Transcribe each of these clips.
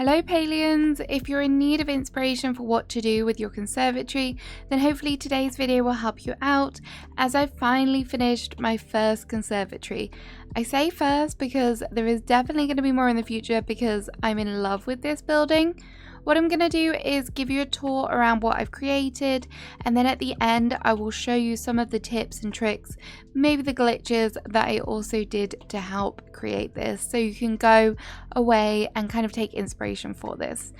Hello Palians! If you're in need of inspiration for what to do with your conservatory, then hopefully today's video will help you out, as I've finally finished my first conservatory. I say first because there is definitely going to be more in the future because I'm in love with this building. What I'm going to do is give you a tour around what I've created, and then at the end I will show you some of the tips and tricks, maybe the glitches that I also did to help create this, so you can go away and kind of take inspiration for this.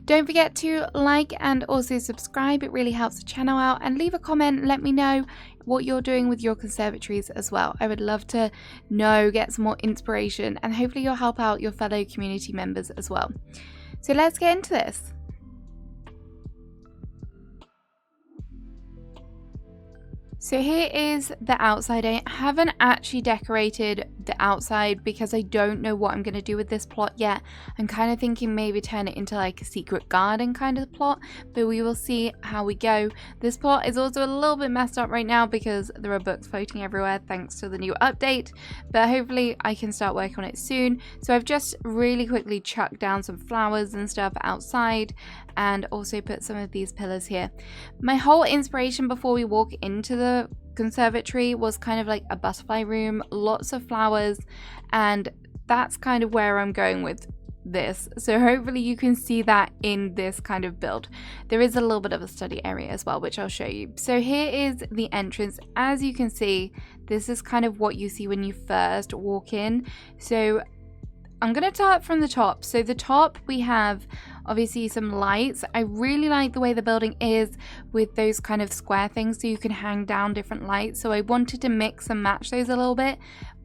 Don't forget to like and also subscribe, it really helps the channel out, and leave a comment, let me know what you're doing with your conservatories as well. I would love to know, get some more inspiration, and hopefully you'll help out your fellow community members as well. So let's get into this. So here is the outside. I haven't actually decorated the outside because I don't know what I'm going to do with this plot yet. I'm kind of thinking maybe turn it into like a secret garden kind of plot, but we will see how we go. This plot is also a little bit messed up right now because there are books floating everywhere thanks to the new update, but hopefully I can start working on it soon. So I've just really quickly chucked down some flowers and stuff outside and also put some of these pillars here. My whole inspiration before we walk into the conservatory was kind of like a butterfly room, lots of flowers, and that's kind of where I'm going with this. So hopefully you can see that in this kind of build. There is a little bit of a study area as well, which I'll show you. So here is the entrance. As you can see, this is kind of what you see when you first walk in. So I'm going to start from the top. So the top, we have obviously some lights. I really like the way the building is with those kind of square things so you can hang down different lights. So I wanted to mix and match those a little bit.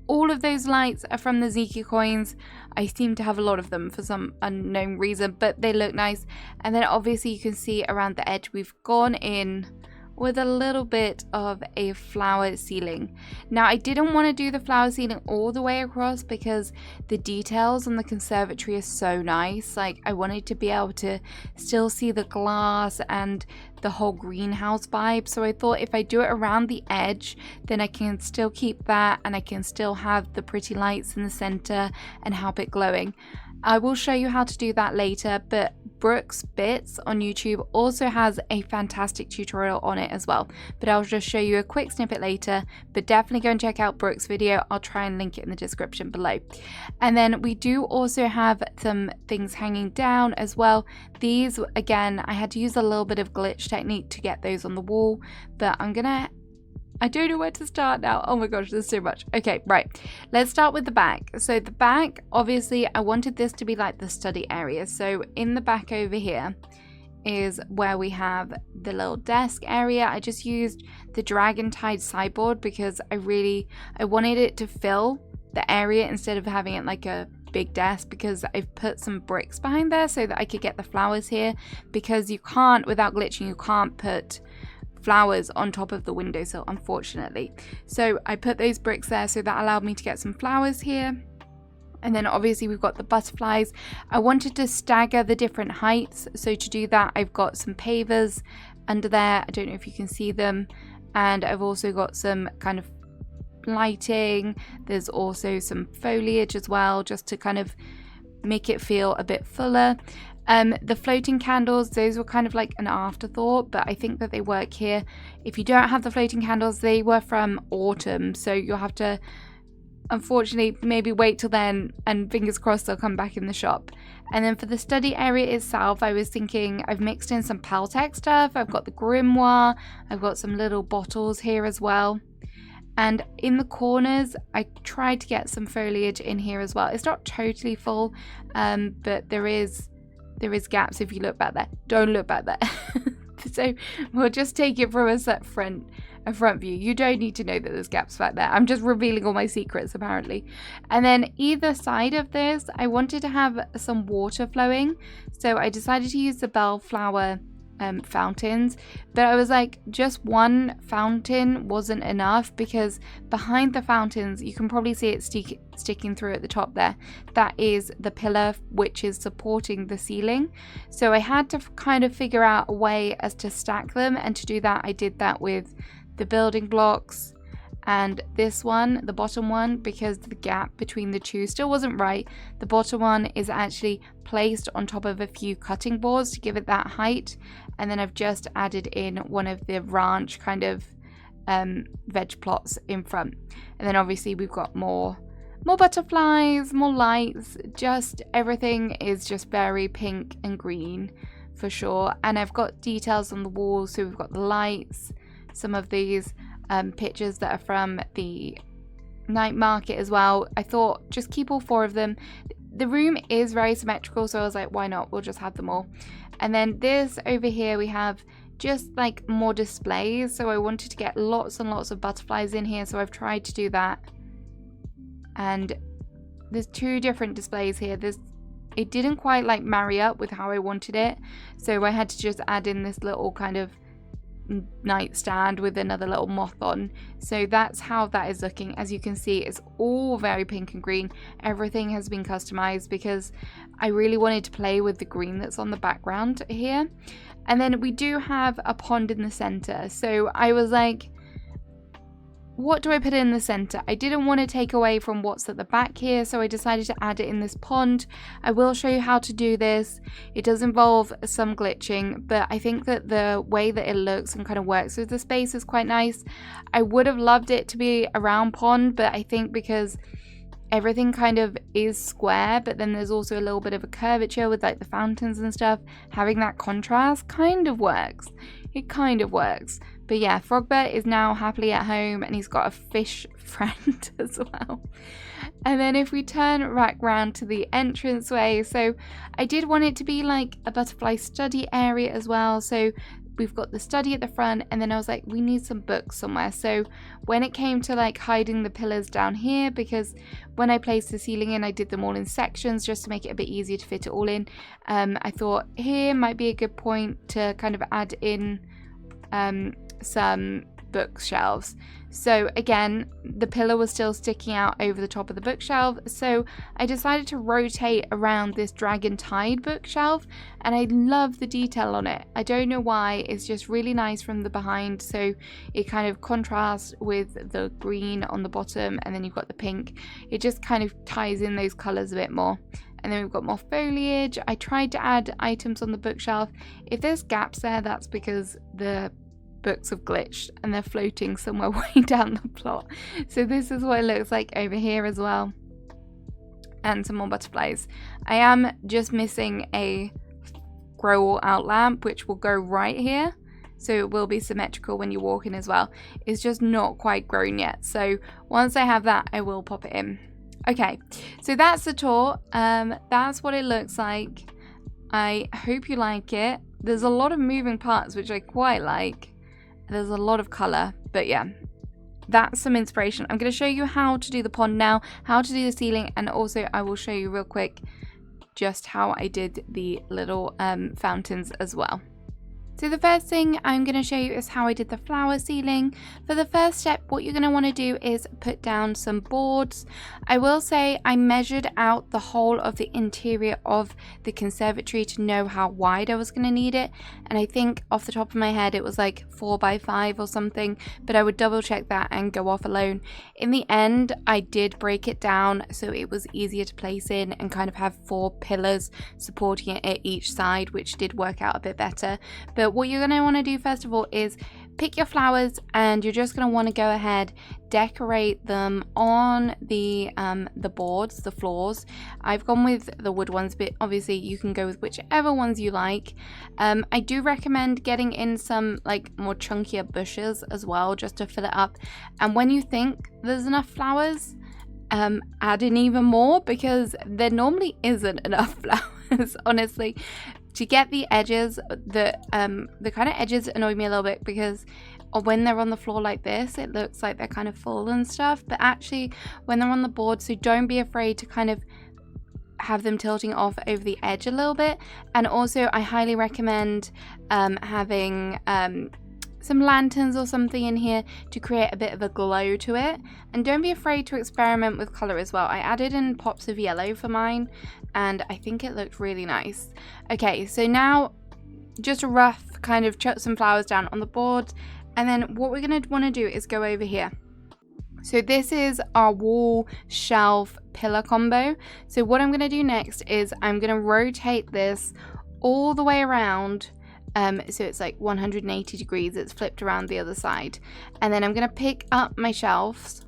All of those lights are from the Ziki coins. I seem to have a lot of them for some unknown reason, but they look nice. And then obviously you can see around the edge we've gone in with a little bit of a flower ceiling. Now I didn't want to do the flower ceiling all the way across because the details on the conservatory are so nice. Like I wanted to be able to still see the glass and the whole greenhouse vibe. So I thought if I do it around the edge, then I can still keep that and I can still have the pretty lights in the center and help it glowing. I will show you how to do that later, but Brooks Bits on YouTube also has a fantastic tutorial on it as well, but I'll just show you a quick snippet later. But definitely go and check out Brooks' video. I'll try and link it in the description below. And then we do also have some things hanging down as well. These, again, I had to use a little bit of glitch technique to get those on the wall, but I don't know where to start now. Oh my gosh, there's so much. Okay, right. Let's start with the back. So the back, obviously, I wanted this to be like the study area. So in the back over here is where we have the little desk area. I just used the dragon tied sideboard because I wanted it to fill the area instead of having it like a big desk, because I've put some bricks behind there so that I could get the flowers here, because you can't, without glitching, you can't put flowers on top of the windowsill, unfortunately. So I put those bricks there, so that allowed me to get some flowers here. And then obviously we've got the butterflies. I wanted to stagger the different heights, so to do that I've got some pavers under there. I don't know if you can see them, and I've also got some kind of lighting. There's also some foliage as well, just to kind of make it feel a bit fuller. The floating candles, those were kind of like an afterthought, but I think that they work here. If you don't have the floating candles, they were from autumn, so you'll have to, unfortunately, maybe wait till then, and fingers crossed they'll come back in the shop. And then for the study area itself, I was thinking I've mixed in some Paltech stuff. I've got the grimoire, I've got some little bottles here as well. And in the corners, I tried to get some foliage in here as well. It's not totally full, but there is gaps if you look back there. Don't look back there. So we'll just take it from a front view. You don't need to know that there's gaps back there. I'm just revealing all my secrets apparently. And then either side of this, I wanted to have some water flowing. So I decided to use the bellflower fountains, but I was like, just one fountain wasn't enough, because behind the fountains you can probably see it sticking through at the top there. That is the pillar which is supporting the ceiling. So I had to kind of figure out a way as to stack them, and to do that I did that with the building blocks And this one, the bottom one, because the gap between the two still wasn't right, the bottom one is actually placed on top of a few cutting boards to give it that height. And then I've just added in one of the ranch kind of veg plots in front. And then obviously we've got more butterflies, more lights, just everything is just very pink and green for sure. And I've got details on the walls, so we've got the lights, some of these pictures that are from the night market as well. I thought just keep all 4 of them. The room is very symmetrical, so I was like, why not, we'll just have them all. And then this over here we have just like more displays, so I wanted to get lots and lots of butterflies in here, so I've tried to do that. And there's 2 different displays here. It didn't quite like marry up with how I wanted it, so I had to just add in this little kind of nightstand with another little moth on. So that's how that is looking. As you can see, it's all very pink and green. Everything has been customized because I really wanted to play with the green that's on the background here. And then we do have a pond in the center, so I was like, what do I put in the center? I didn't want to take away from what's at the back here, so I decided to add it in this pond. I will show you how to do this. It does involve some glitching, but I think that the way that it looks and kind of works with the space is quite nice. I would have loved it to be a round pond, but I think because everything kind of is square, but then there's also a little bit of a curvature with like the fountains and stuff, having that contrast kind of works. It kind of works. But yeah, Frogbert is now happily at home and he's got a fish friend as well. And then if we turn back round to the entranceway, so I did want it to be like a butterfly study area as well. So we've got the study at the front, and then I was like, we need some books somewhere. So when it came to like hiding the pillars down here, because when I placed the ceiling in, I did them all in sections just to make it a bit easier to fit it all in. I thought here might be a good point to kind of add in some bookshelves. So again, the pillar was still sticking out over the top of the bookshelf, so I decided to rotate around this Dragon Tide bookshelf, and I love the detail on it. I don't know why, it's just really nice from the behind, so it kind of contrasts with the green on the bottom, and then you've got the pink. It just kind of ties in those colours a bit more. And then we've got more foliage. I tried to add items on the bookshelf. If there's gaps there, that's because the books have glitched and they're floating somewhere way down the plot. So this is what it looks like over here as well. And some more butterflies. I am just missing a grow all out lamp, which will go right here. So it will be symmetrical when you walk in as well. It's just not quite grown yet. So once I have that, I will pop it in. Okay, so that's the tour. That's what it looks like. I hope you like it. There's a lot of moving parts, which I quite like. There's a lot of colour, but yeah, that's some inspiration. I'm going to show you how to do the pond now, how to do the ceiling, and also I will show you real quick just how I did the little fountains as well. So the first thing I'm going to show you is how I did the flower ceiling. For the first step, what you're going to want to do is put down some boards. I will say I measured out the whole of the interior of the conservatory to know how wide I was going to need it. And I think off the top of my head, it was like 4 by 5 or something, but I would double check that and go off alone. In the end, I did break it down so it was easier to place in and kind of have 4 pillars supporting it at each side, which did work out a bit better. But what you're going to want to do first of all is pick your flowers, and you're just going to want to go ahead, decorate them on the boards, the floors. I've gone with the wood ones, but obviously you can go with whichever ones you like. I do recommend getting in some like more chunkier bushes as well, just to fill it up. And when you think there's enough flowers, add in even more, because there normally isn't enough flowers, honestly. To get the edges, the kind of edges annoy me a little bit, because when they're on the floor like this, it looks like they're kind of full and stuff, but actually when they're on the board, so don't be afraid to kind of have them tilting off over the edge a little bit. And also I highly recommend having some lanterns or something in here to create a bit of a glow to it. And don't be afraid to experiment with color as well. I added in pops of yellow for mine, and I think it looked really nice. Okay, so now just a rough kind of chuck some flowers down on the board, and then what we're going to want to do is go over here. So this is our wall shelf pillar combo. So what I'm going to do next is I'm going to rotate this all the way around. So it's like 180 degrees. It's flipped around the other side. And then I'm going to pick up my shelves.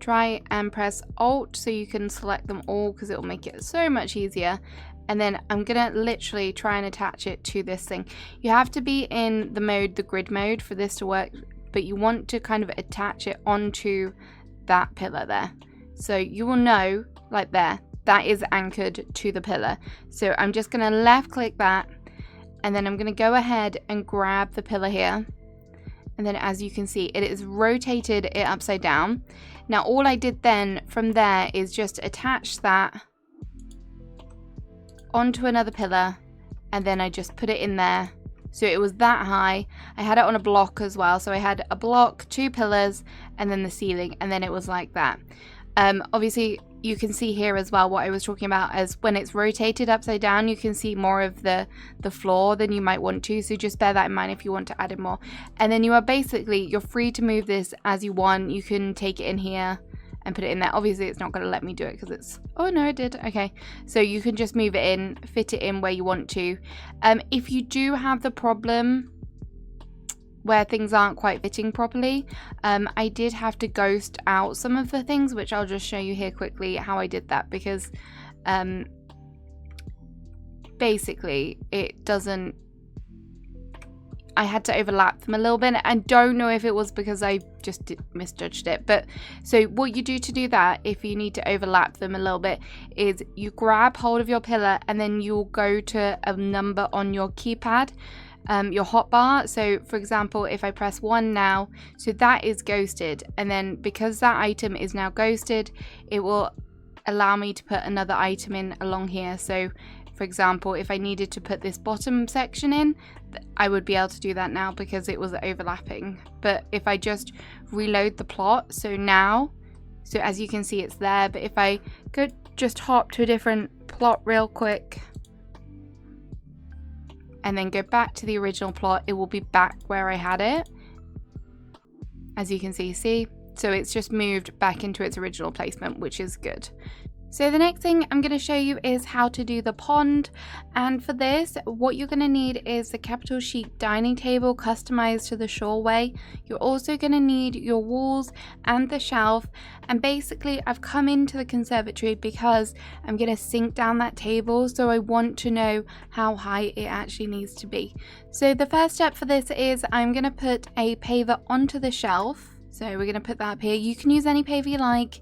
Try and press Alt so you can select them all because it will make it so much easier. And then I'm going to literally try and attach it to this thing. You have to be in the grid mode for this to work. But you want to kind of attach it onto that pillar there. So you will know, like there, that is anchored to the pillar. So I'm just going to left click that, and then I'm going to go ahead and grab the pillar here. And then as you can see, it is rotated it upside down. Now all I did then from there is just attach that onto another pillar, and then I just put it in there. So it was that high. I had it on a block as well. So I had a block, 2 pillars, and then the ceiling, and then it was like that. Obviously, you can see here as well what I was talking about, as when it's rotated upside down, you can see more of the floor than you might want to. So just bear that in mind if you want to add in more. And then you're free to move this as you want. You can take it in here and put it in there. Obviously it's not going to let me do it because it's, oh no, it did. Okay, so you can just move it in, fit it in where you want to. If you do have the problem where things aren't quite fitting properly, I did have to ghost out some of the things, which I'll just show you here quickly how I did that, because basically it doesn't, I had to overlap them a little bit. I don't know if it was because I just misjudged it, but so what you do to do that, if you need to overlap them a little bit, is you grab hold of your pillar and then you'll go to a number on your keypad, your hotbar. So for example, if I press 1 now, so that is ghosted, and then because that item is now ghosted, it will allow me to put another item in along here. So for example, if I needed to put this bottom section in, I would be able to do that now because it was overlapping. But if I just reload the plot, so as you can see, it's there. But if I could just hop to a different plot real quick and then go back to the original plot, it will be back where I had it. As you can see, so it's just moved back into its original placement, which is good. So the next thing I'm going to show you is how to do the pond, and for this what you're going to need is the capital chic dining table customized to the Shoreway. You're also going to need your walls and the shelf, and basically I've come into the conservatory because I'm going to sink down that table, so I want to know how high it actually needs to be. So the first step for this is I'm going to put a paver onto the shelf. So we're going to put that up here. You can use any paver you like.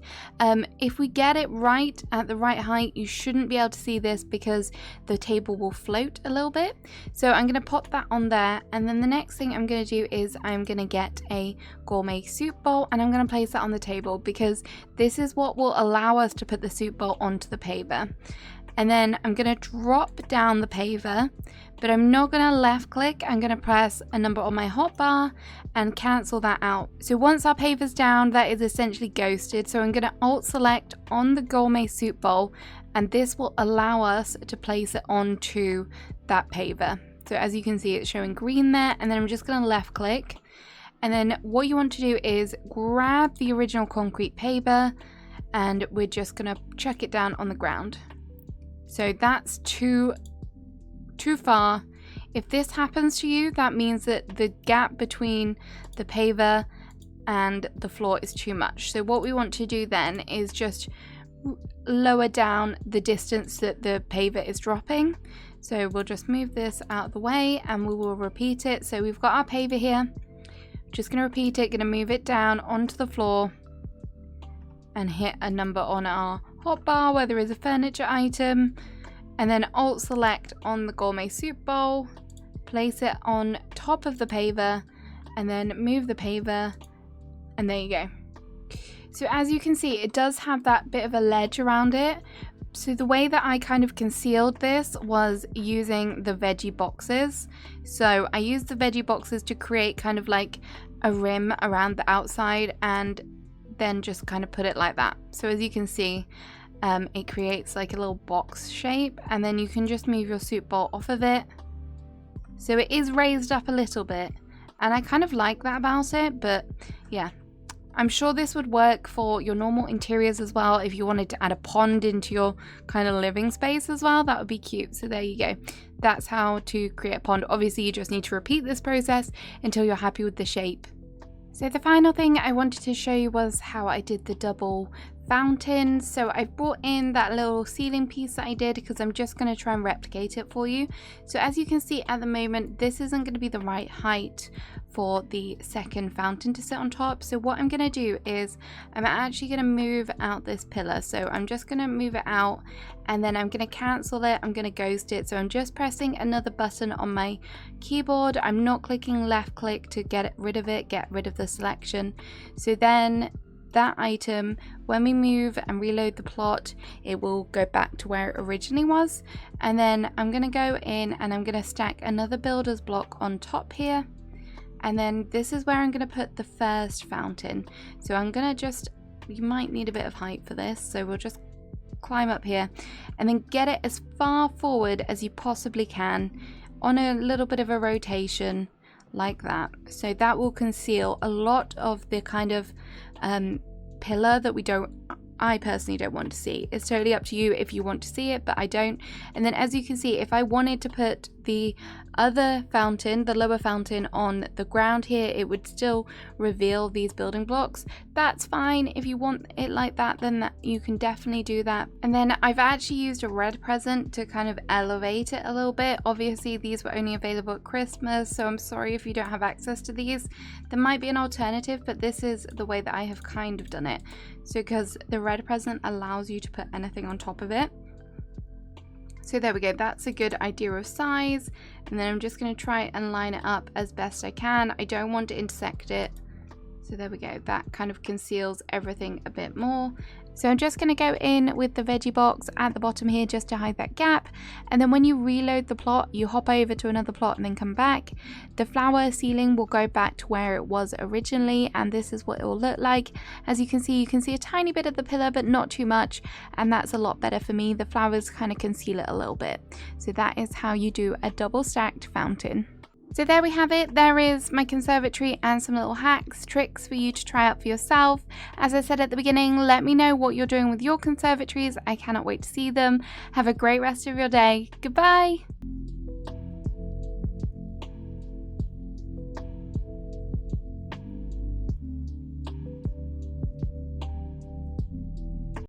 If we get it right at the right height, you shouldn't be able to see this because the table will float a little bit. So I'm going to pop that on there. And then the next thing I'm going to do is I'm going to get a gourmet soup bowl and I'm going to place it on the table because this is what will allow us to put the soup bowl onto the paver. And then I'm going to drop down the paver, but I'm not going to left click. I'm going to press a number on my hotbar and cancel that out. So once our paver's down, that is essentially ghosted. So I'm going to alt select on the gourmet soup bowl, and this will allow us to place it onto that paver. So as you can see, it's showing green there, and then I'm just going to left click. And then what you want to do is grab the original concrete paver, and we're just going to chuck it down on the ground. So that's too far. If this happens to you, that means that the gap between the paver and the floor is too much. So what we want to do then is just lower down the distance that the paver is dropping. So we'll just move this out of the way and we will repeat it. So we've got our paver here. Just going to repeat it, going to move it down onto the floor and hit a number on our hotbar where there is a furniture item, and then alt select on the gourmet soup bowl, place it on top of the paver, and then move the paver, and there you go. So as you can see, it does have that bit of a ledge around it. So the way that I kind of concealed this was using the veggie boxes. So I used the veggie boxes to create kind of like a rim around the outside, and then just kind of put it like that. So as you can see, it creates like a little box shape, and then you can just move your soup bowl off of it. So it is raised up a little bit, and I kind of like that about it, but yeah, I'm sure this would work for your normal interiors as well. If you wanted to add a pond into your kind of living space as well, that would be cute. So there you go. That's how to create a pond. Obviously, you just need to repeat this process until you're happy with the shape. So the final thing I wanted to show you was how I did the double fountain. So I brought in that little ceiling piece that I did because I'm just going to try and replicate it for you. So as you can see at the moment, this isn't going to be the right height for the second fountain to sit on top. So what I'm going to do is I'm actually going to move out this pillar. So I'm just going to move it out and then I'm going to cancel it. I'm going to ghost it. So I'm just pressing another button on my keyboard. I'm not clicking left click to get rid of it, get rid of the selection. So then that item, when we move and reload the plot, it will go back to where it originally was. And then I'm going to go in and I'm going to stack another builder's block on top here. And then this is where I'm going to put the first fountain. So I'm going to you might need a bit of height for this. So we'll just climb up here and then get it as far forward as you possibly can on a little bit of a rotation like that. So that will conceal a lot of the kind of pillar that I personally don't want to see. It's totally up to you if you want to see it, but I don't. And then as you can see, if I wanted to put the other fountain, the lower fountain, on the ground here, it would still reveal these building blocks. That's fine. If you want it like that, then you can definitely do that. And then I've actually used a red present to kind of elevate it a little bit. Obviously these were only available at Christmas, so I'm sorry if you don't have access to these. There might be an alternative, but this is the way that I have kind of done it. So because the red present allows you to put anything on top of it. So there we go, that's a good idea of size. And then I'm just going to try and line it up as best I can. I don't want to intersect it. So there we go, that kind of conceals everything a bit more. So I'm just going to go in with the veggie box at the bottom here just to hide that gap. And then when you reload the plot, you hop over to another plot and then come back. The flower ceiling will go back to where it was originally, and this is what it will look like. As you can see a tiny bit of the pillar, but not too much, and that's a lot better for me. The flowers kind of conceal it a little bit. So that is how you do a double stacked fountain. So there we have it. There is my conservatory and some little hacks, tricks for you to try out for yourself. As I said at the beginning, let me know what you're doing with your conservatories. I cannot wait to see them. Have a great rest of your day. Goodbye.